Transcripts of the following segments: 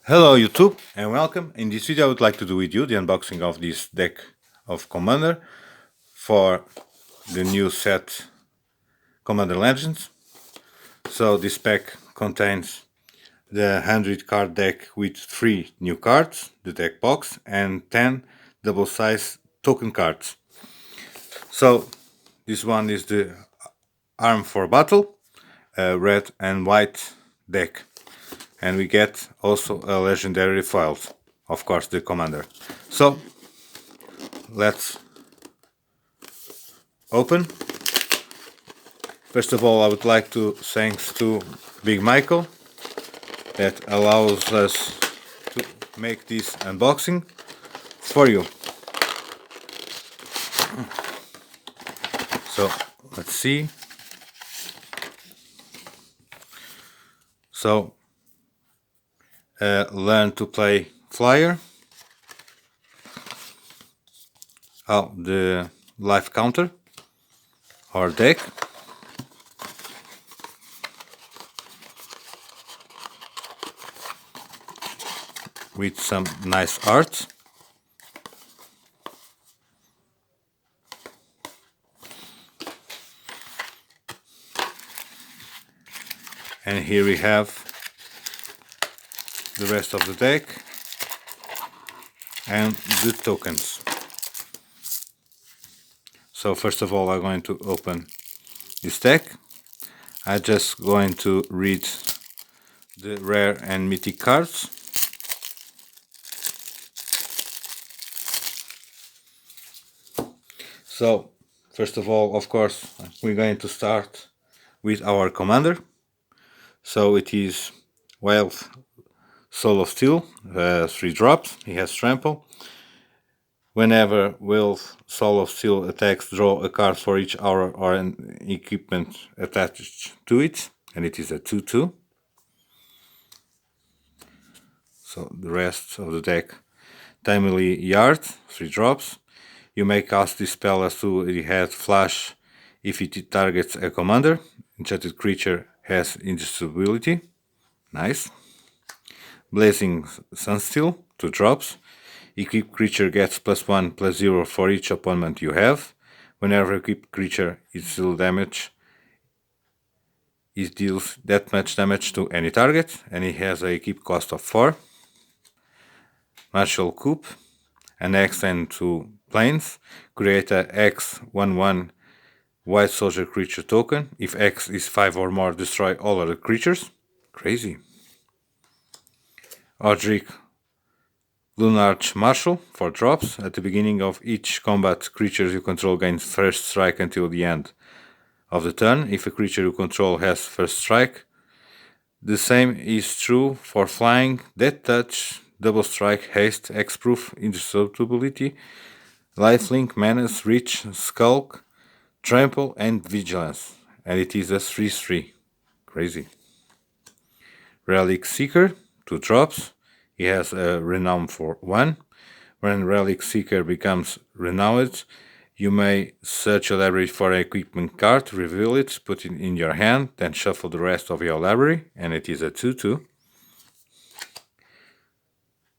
Hello YouTube and welcome. In this video I would like to do with you the unboxing of this deck of Commander for the new set Commander Legends. So this pack contains the 100 card deck with 3 new cards, the deck box, and 10 double size token cards. So this one is the Arm for Battle, red and white deck. And we get also a legendary foil, of course the Commander. So let's open. First of all, I would like to thanks to Big Michael that allows us to make this unboxing for you. So let's see. So learn to play flyer. Oh, the life counter or deck. With some nice art. And here we have the rest of the deck and the tokens. So first of all I'm going to open this deck. I'm just going to read the rare and mythic cards. So first of all, of course, we're going to start with our commander. So it is Wild Soul of Steel, 3 drops. He has trample. Whenever Wild Soul of Steel attacks, draw a card for each aura or an equipment attached to it, and it is a 2/2. So the rest of the deck: Timely Yard, 3 drops. You may cast this spell as to it had flash if it targets a commander. Enchanted creature has indestructibility. Nice. Blazing Sunsteel, 2 drops. Equipped creature gets +1/+0 for each opponent you have. Whenever equipped creature is deal damage, it deals that much damage to any target, and it has a keep cost of 4. Martial Coup, an X and 2 planes. Create a X/1/1 White Soldier creature token. If X is 5 or more, destroy all other creatures. Crazy. Odric Lunarch Marshal, 4 drops. At the beginning of each combat, creatures you control gains first strike until the end of the turn. If a creature you control has first strike, the same is true for flying, death touch, double strike, haste, X-proof, indestructibility, lifelink, menace, reach, skulk, trample, and vigilance. And it is a 3/3. Crazy. Relic Seeker, 2 drops. He has a renown for 1. When Relic Seeker becomes renowned, you may search your library for an equipment card, reveal it, put it in your hand, then shuffle the rest of your library, and it is a 2/2.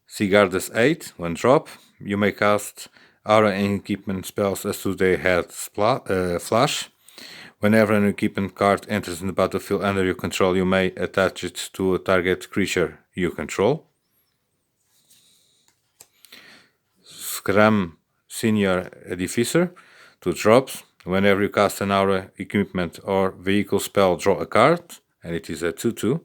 Sigarda's 8, 1 drop. You may cast aura and equipment spells as though they had flash. Whenever an equipment card enters in the battlefield under your control, you may attach it to a target creature you control. Scram Senior Edificer, 2 drops. Whenever you cast an aura, equipment, or vehicle spell, draw a card, and it is a 2/2.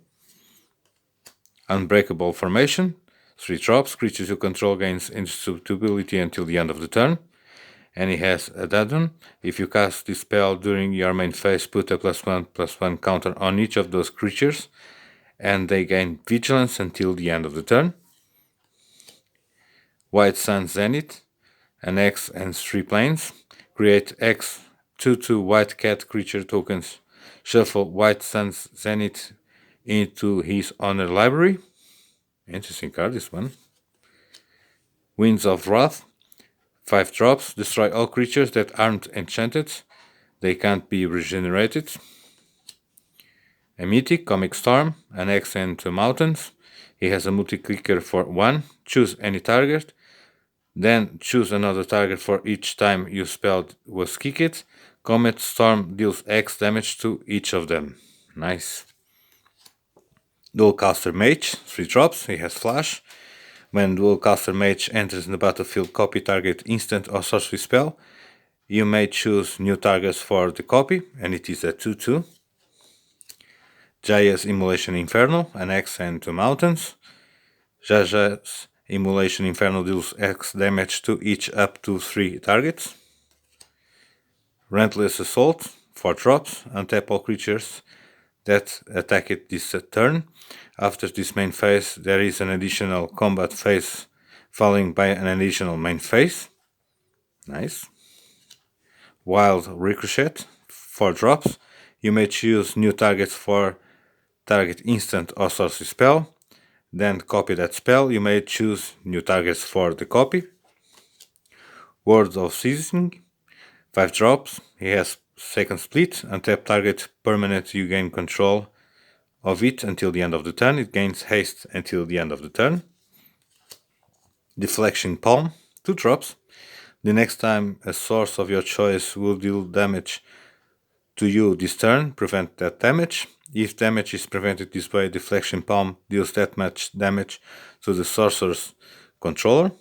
Unbreakable Formation, 3 drops. Creatures you control gains indestructibility until the end of the turn. And he has a add-on. If you cast this spell during your main phase, put a +1/+1 counter on each of those creatures, and they gain vigilance until the end of the turn. White Sun Zenith, an X and 3 planes. Create X 2/2 White Cat creature tokens. Shuffle White Sun's Zenith into his honor library. Interesting card, this one. Winds of Wrath, 5 drops. Destroy all creatures that aren't enchanted. They can't be regenerated. A Mythic Comic Storm, an X and 2 mountains. He has a multi-clicker for 1. Choose any target. Then choose another target for each time your spell was kicked. Comet Storm deals X damage to each of them. Nice. Dualcaster Mage, 3 drops, he has flash. When Dualcaster Mage enters in the battlefield, copy target instant or sorcery spell. You may choose new targets for the copy, and it is a 2/2. Jaya's Immolation Inferno, an X and 2 mountains. Jaja's Immolation Inferno deals X damage to each up to 3 targets. Relentless Assault, 4 drops, untap all creatures that attack it this turn. After this main phase, there is an additional combat phase following by an additional main phase. Nice. Wild Ricochet, 4 drops. You may choose new targets for target instant or sorcery spell. Then copy that spell. You may choose new targets for the copy. Words of Seasoning, 5 drops. He has second split. Untap target permanent, you gain control of it until the end of the turn. It gains haste until the end of the turn. Deflection Palm, 2 drops. The next time a source of your choice will deal damage to you this turn, prevent that damage. If damage is prevented this way, Deflection Palm deals that much damage to the sorcerer's controller.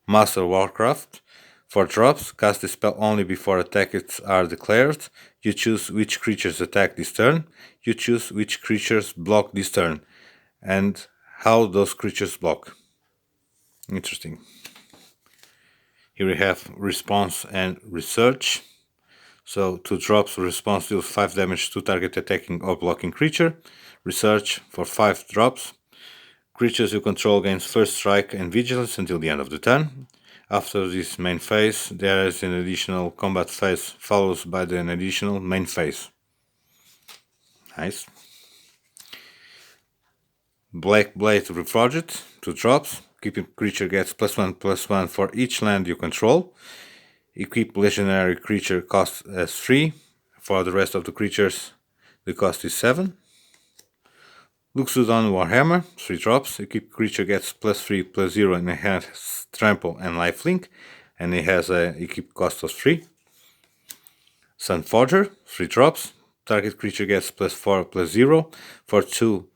Master Warcraft, 4 drops, cast the spell only before attacks are declared. You choose which creatures attack this turn. You choose which creatures block this turn, and how those creatures block. Interesting. Here we have Response and Research. So 2 drops, Response deals 5 damage to target attacking or blocking creature. Research for 5 drops. Creatures you control gains first strike and vigilance until the end of the turn. After this main phase, there is an additional combat phase followed by an additional main phase. Nice. Black Blade Reforged, 2 drops. Keeping creature gets +1/+1 for each land you control. Equip legendary creature cost as 3. For the rest of the creatures, the cost is 7. Luxodon Warhammer, 3 drops. Equip creature gets +3/+0 and it has trample and lifelink, and it has a equip cost of 3. Sunforger, 3 drops. Target creature gets +4/+0 for 2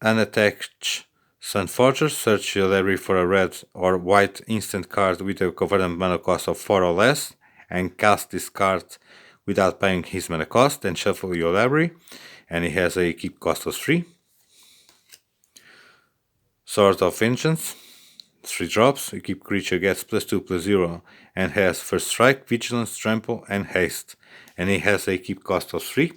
unattached Sunforger. Search your library for a red or white instant card with a covenant mana cost of 4 or less, and cast this card without paying his mana cost, and shuffle your library, and it has a keep cost of 3. Sword of Vengeance, 3 drops. Equip creature gets +2/+0 and has first strike, vigilance, trample, and haste, and it has a keep cost of 3.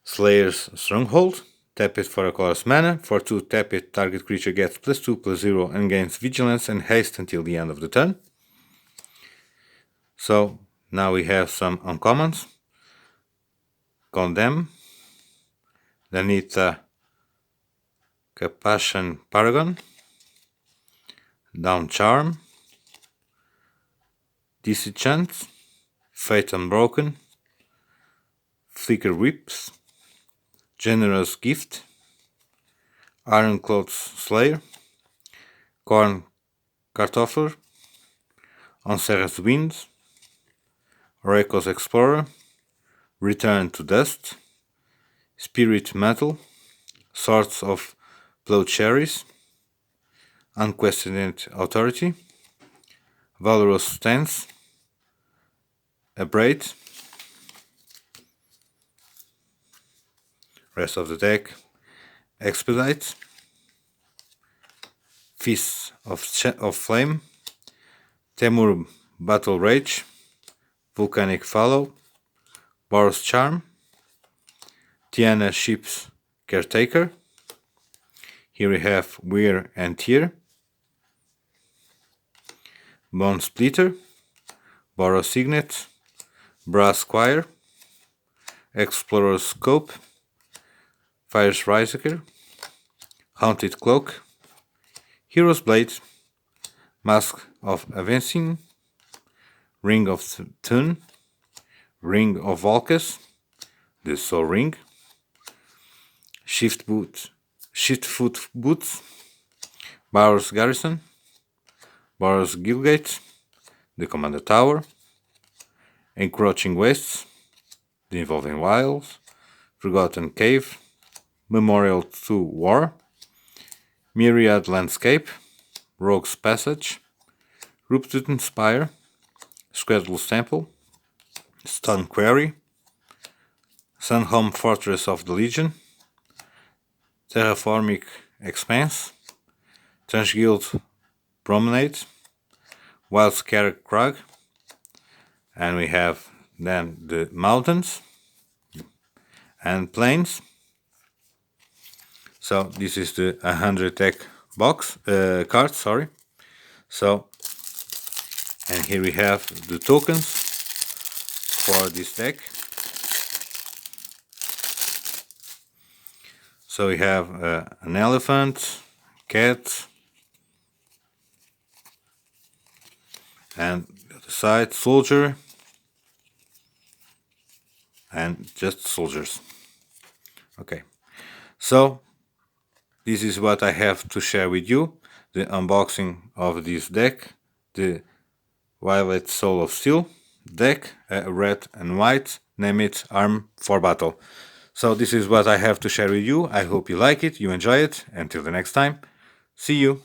Slayer's Stronghold, tap it for a colorless mana. For 2, tap it, target creature gets +2/+0 and gains vigilance and haste until the end of the turn. So now we have some uncommons. Condemn, Danita Capashen Paragon, Down Charm, Disenchant, Fate Unbroken, Flicker Whips, Generous Gift, Ironclad Slayer, Corn Kartoffler, Onserra's Wind, Oracle's Explorer, Return to Dust, Spirit Metal, Swords of Plowshares, Unquestioned Authority, Valorous Stance, Abrade. Rest of the deck: Expedite, Fists of Flame, Temur Battle Rage, Volcanic Fallow, Boros Charm, Tiana Ship's Caretaker. Here we have Weir and Tear, Bone Splitter, Boros Signet, Brass Squire, Explorer's Scope, Fire's Risaker, Haunted Cloak, Hero's Blade, Mask of Avancing, Ring of Thun, Ring of Valkas, the Soul Ring, Shiftfoot Boots, Bowers Garrison, Bowers Gilgate, the Commander Tower, Encroaching Wastes, the Involving Wilds, Forgotten Cave, Memorial to War, Myriad Landscape, Rogue's Passage, Ruptutan Spire, Squadrel's Temple, Stone Quarry, Sunhome Fortress of the Legion, Terraformic Expanse, Transguild Promenade, Wild Scare Crag, and we have then the mountains and plains. So this is the 100 deck box card, sorry. So, and here we have the tokens for this deck. So we have an elephant, cat, and the other side soldier, and just soldiers. Okay, so this is what I have to share with you, the unboxing of this deck, the Violet Soul of Steel deck, red and white, name it Arm for Battle. So this is what I have to share with you. I hope you like it, you enjoy it. Until the next time, see you.